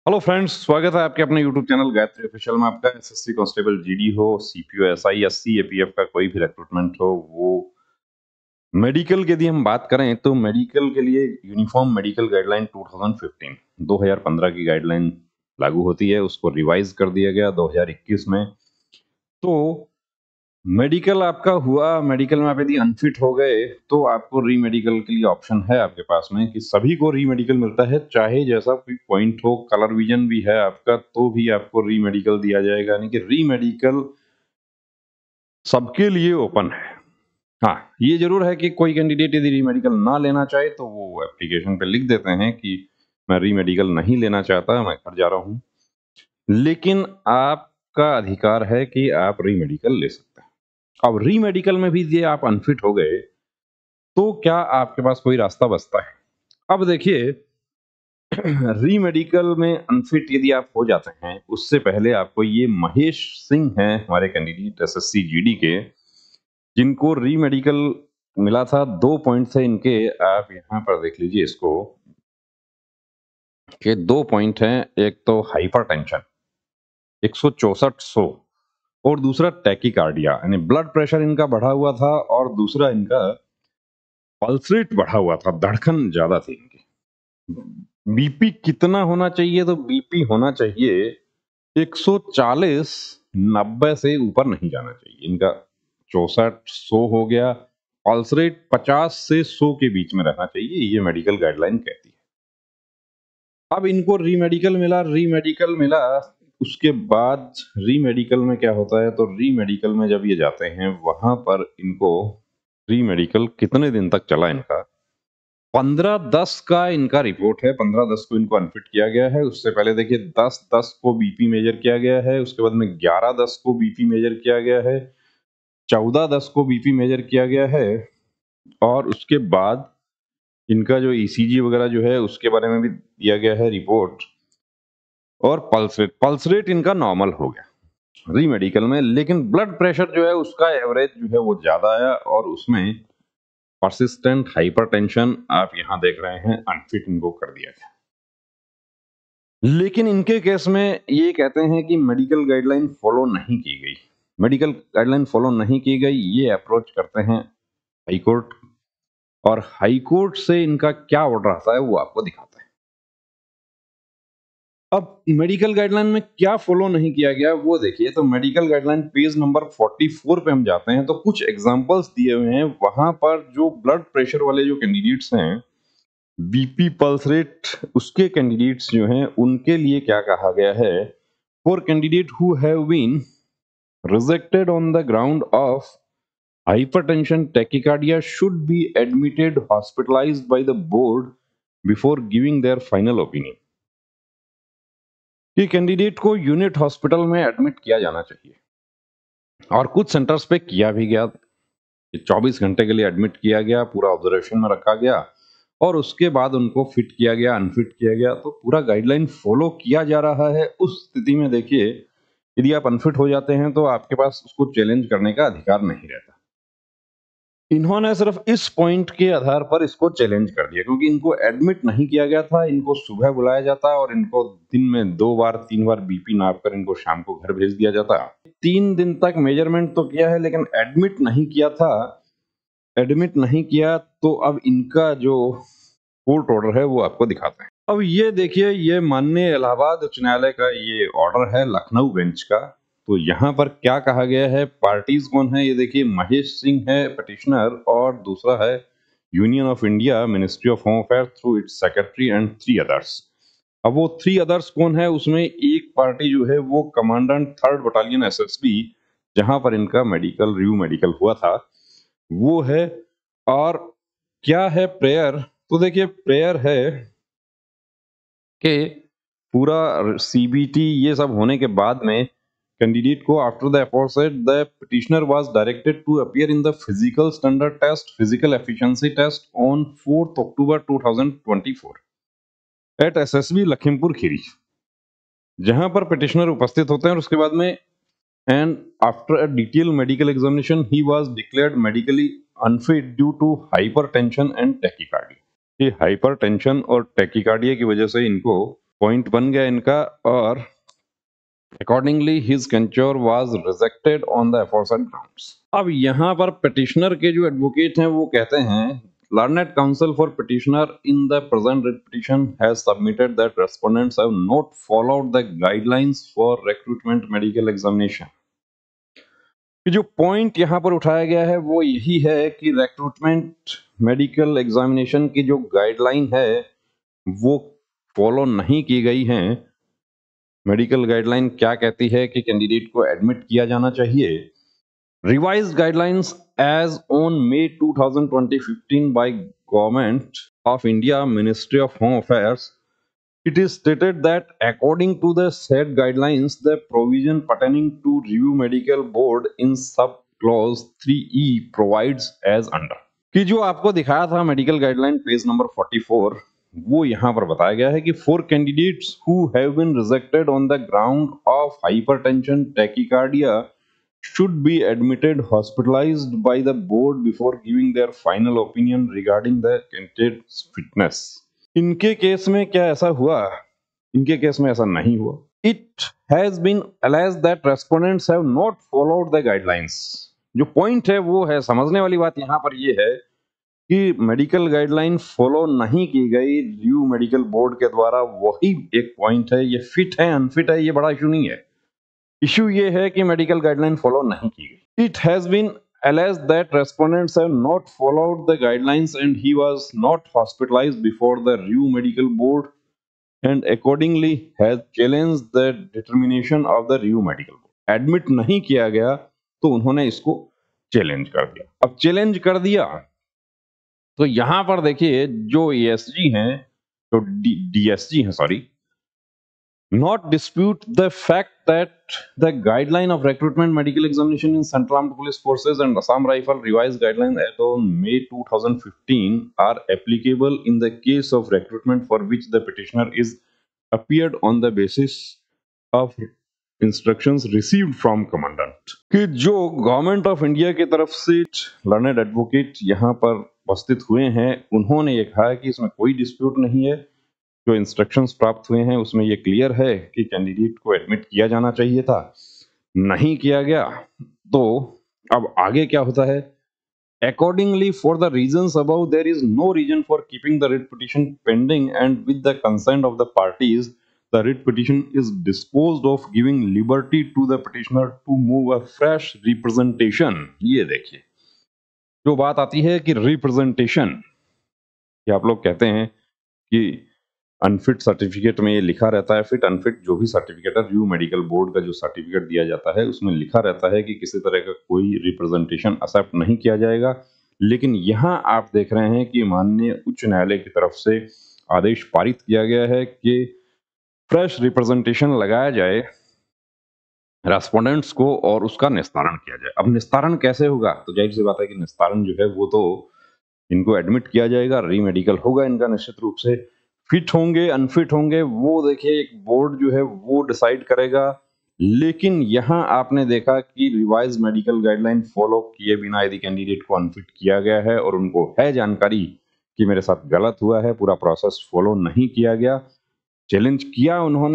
Hello friends, स्वागत है आपके अपने यूट्यूब चैनल गायत्री ऑफिशियल में। आपका एसएससी कांस्टेबल जीडी हो, सीपीओ एसआई, एससी, एपीएफ का कोई भी रिक्रूटमेंट हो, वो मेडिकल की यदि हम बात करें तो मेडिकल के लिए यूनिफॉर्म मेडिकल गाइडलाइन 2015 की गाइडलाइन लागू होती है। उसको रिवाइज कर दिया गया 2021 में। तो मेडिकल आपका हुआ, मेडिकल में आप यदि अनफिट हो गए तो आपको री मेडिकल के लिए ऑप्शन है आपके पास में कि सभी को री मेडिकल मिलता है, चाहे जैसा कोई पॉइंट हो। कलर विजन भी है आपका तो भी आपको री मेडिकल दिया जाएगा, यानी कि री मेडिकल सबके लिए ओपन है। हाँ, ये जरूर है कि कोई कैंडिडेट यदि री मेडिकल ना लेना चाहे तो वो एप्लीकेशन पे लिख देते हैं कि मैं री मेडिकल नहीं लेना चाहता, मैं घर जा रहा हूँ। लेकिन आपका अधिकार है कि आप री मेडिकल ले सकते हैं। अब री मेडिकल में भी ये आप अनफिट हो गए तो क्या आपके पास कोई रास्ता बचता है? अब देखिए, री मेडिकल में अनफिट यदि आप हो जाते हैं, उससे पहले आपको ये महेश सिंह हैं हमारे कैंडिडेट एसएससी जीडी के, जिनको री मेडिकल मिला था 2 पॉइंट से इनके। आप यहाँ पर देख लीजिए इसको कि 2 पॉइंट हैं। एक तो हाइपरटेंशन 164/100 और दूसरा टैकीकार्डिया यानी ब्लड प्रेशर इनका बढ़ा हुआ था, और दूसरा इनका पल्स रेट बढ़ा हुआ था, धड़कन ज्यादा थी इनकी। बीपी कितना होना चाहिए? तो बीपी होना चाहिए 140, 90 से ऊपर नहीं जाना चाहिए इनका। 64/100 हो गया। पल्स रेट 50 से 100 के बीच में रहना चाहिए, ये मेडिकल गाइडलाइन कहती है। अब इनको री मेडिकल मिला, उसके बाद री मेडिकल में क्या होता है? तो री मेडिकल में जब ये जाते हैं वहां पर इनको री मेडिकल कितने दिन तक चला इनका? 15/10 का इनका रिपोर्ट है। 15/10 को इनको अनफिट किया गया है। उससे पहले देखिए 10/10 को बीपी मेजर किया गया है। उसके बाद में 11/10 को बीपी मेजर किया गया है। 14/10 को बीपी मेजर किया गया है। और उसके बाद इनका जो ईसीजी वगैरह जो है उसके बारे में भी दिया गया है रिपोर्ट। और पल्स रेट इनका नॉर्मल हो गया री मेडिकल में, लेकिन ब्लड प्रेशर जो है उसका एवरेज जो है वो ज्यादा आया, और उसमें परसिस्टेंट हाइपरटेंशन आप यहां देख रहे हैं, अनफिट इनको कर दिया गया। लेकिन इनके केस में ये कहते हैं कि मेडिकल गाइडलाइन फॉलो नहीं की गई। मेडिकल गाइडलाइन फॉलो नहीं की गई, ये अप्रोच करते हैं हाई कोर्ट, और हाई कोर्ट से इनका क्या ऑर्डर आता है वो आपको दिखाता है। अब मेडिकल गाइडलाइन में क्या फॉलो नहीं किया गया वो देखिए। तो मेडिकल गाइडलाइन पेज नंबर 44 पे हम जाते हैं तो कुछ एग्जांपल्स दिए हुए हैं। वहां पर जो ब्लड प्रेशर वाले जो कैंडिडेट्स हैं, बीपी पल्स रेट उसके कैंडिडेट्स जो हैं, उनके लिए क्या कहा गया है? For candidate who have been rejected on the ground of hypertension tachycardia should be admitted hospitalized by the board before giving their final opinion। कि कैंडिडेट को यूनिट हॉस्पिटल में एडमिट किया जाना चाहिए, और कुछ सेंटर्स पे किया भी गया। 24 घंटे के लिए एडमिट किया गया, पूरा ऑब्जर्वेशन में रखा गया, और उसके बाद उनको फिट किया गया, अनफिट किया गया। तो पूरा गाइडलाइन फॉलो किया जा रहा है। उस स्थिति में देखिए, यदि आप अनफिट हो जाते हैं तो आपके पास उसको चैलेंज करने का अधिकार नहीं रहता। इन्होंने सिर्फ इस पॉइंट के आधार पर इसको चैलेंज कर दिया, क्योंकि इनको एडमिट नहीं किया गया था। इनको सुबह बुलाया जाता और इनको दिन में 2 बार 3 बार बीपी नाप कर इनको शाम को घर भेज दिया जाता। 3 दिन तक मेजरमेंट तो किया है लेकिन एडमिट नहीं किया था। एडमिट नहीं किया तो अब इनका जो कोर्ट ऑर्डर है वो आपको दिखाते हैं। अब ये देखिए, ये माननीय इलाहाबाद उच्च न्यायालय का ये ऑर्डर है, लखनऊ बेंच का। तो यहाँ पर क्या कहा गया है? पार्टीज कौन है? ये देखिए, महेश सिंह है पिटिशनर, और दूसरा है union of India ministry of home affair through it's secretary and 3 others. अब वो 3 अदर्स कौन है? उसमें एक पार्टी जो है वो कमांडेंट 3rd बटालियन एसएसबी, जहां पर इनका मेडिकल रिव्यू मेडिकल हुआ था, वो है। और क्या है प्रेयर? तो देखिए, प्रेयर है कि पूरा सीबीटी ये सब होने के बाद में कैंडिडेट को after the aforesaid the petitioner was directed to appear in the physical standard test physical efficiency test on 4th October 2024 at SSB Lakhimpur Kheri, जहां पर पिटिशनर उपस्थित होते हैं। और उसके बाद में and after a detail medical examination he was declared medically unfit due to hypertension and tachycardia. ये हाइपरटेंशन और टैकीकार्डिया की वजह से इनको पॉइंट बन गया इनका, और accordingly his candidature was rejected on the aforesaid grounds. अब यहाँ पर पिटिशनर के जो एडवोकेट हैं वो कहते हैं, learned counsel for petitioner in the present writ petition has submitted that respondents have not followed the guidelines for recruitment medical examination। कि जो पॉइंट यहाँ पर उठाया गया है वो यही है कि रिक्रूटमेंट मेडिकल एग्जामिनेशन की जो गाइडलाइन है वो फॉलो नहीं की गई है। मेडिकल गाइडलाइन क्या कहती है कि कैंडिडेट को एडमिट किया जाना चाहिए। Revised guidelines as on May 2015 by Government of India, Ministry of Home Affairs, it is stated that according to the said guidelines, the provision pertaining to review medical board in sub clause 3E provides as under। कि जो आपको दिखाया था medical guideline page number 44, वो यहाँ पर बताया गया है कि for candidates who have been rejected on the ground of hypertension tachycardia should be admitted hospitalized by the board before giving their final opinion regarding the candidate's fitness। इनके case में क्या ऐसा हुआ? इनके केस में ऐसा नहीं हुआ। It has been alleged that respondents have not followed the guidelines। जो पॉइंट है वो है, समझने वाली बात यहाँ पर ये है कि मेडिकल गाइडलाइन फॉलो नहीं की गई रिव्यू मेडिकल बोर्ड के द्वारा, वही एक पॉइंट है। ये फिट है अनफिट है ये बड़ा इशू नहीं है, इशू ये है कि मेडिकल गाइडलाइन फॉलो नहीं की गई। It has been alleged that respondents have not followed the guidelines and he was not hospitalized before the review medical board and accordingly has challenged the determination of the review medical board। Admit नहीं किया गया तो उन्होंने इसको challenge कर दिया। अब challenge कर दिया तो यहां पर देखिए जो एएसजी हैं, जो डीएसजी हैं sorry, not dispute the fact that the guideline of recruitment medical examination in Central Armed Police Forces and Assam Rifle revised guidelines as on May 2015 are applicable in the case of recruitment for which the petitioner is appeared on the basis of instructions received from commandant। कि जो government of India की तरफ से learned advocate यहाँ पर उपस्थित हुए हैं उन्होंने ये कहा कि इसमें कोई डिस्प्यूट नहीं है, जो इंस्ट्रक्शंस प्राप्त हुए हैं उसमें ये क्लियर है कि कैंडिडेट को एडमिट किया जाना चाहिए था, नहीं किया गया। तो अब आगे क्या होता है? Accordingly, for the reasons above, there is no reason for keeping the writ petition pending and with the consent of the parties, the writ petition is disposed of, giving liberty to the petitioner to move a fresh representation। ये देखिए जो बात आती है कि representation, कि आप लोग कहते हैं कि अनफिट सर्टिफिकेट में ये लिखा रहता है, फिट अनफिट जो भी सर्टिफिकेट है रिव्यू मेडिकल बोर्ड का जो सर्टिफिकेट दिया जाता है उसमें लिखा रहता है कि किसी तरह का कोई रिप्रेजेंटेशन एक्सेप्ट नहीं किया जाएगा। लेकिन यहाँ आप देख रहे हैं कि माननीय उच्च न्यायालय की तरफ से आदेश पारित किया गया है कि फ्रेश रिप्रेजेंटेशन लगाया जाए रेस्पोंडेंट्स को और उसका निस्तारण किया जाए। अब निस्तारण कैसे होगा? तो जाहिर सी बात है कि निस्तारण जो है वो तो इनको एडमिट किया जाएगा, री मेडिकल होगा इनका निश्चित रूप से। फिट होंगे अनफिट होंगे वो देखिए एक बोर्ड जो है वो डिसाइड करेगा। लेकिन यहाँ आपने देखा कि रिवाइज मेडिकल गाइडलाइन फॉलो किए बिना यदि कैंडिडेट को अनफिट किया गया है और उनको है जानकारी कि मेरे साथ गलत हुआ है, पूरा प्रोसेस फॉलो नहीं किया गया, चैलेंज किया उन्होंने।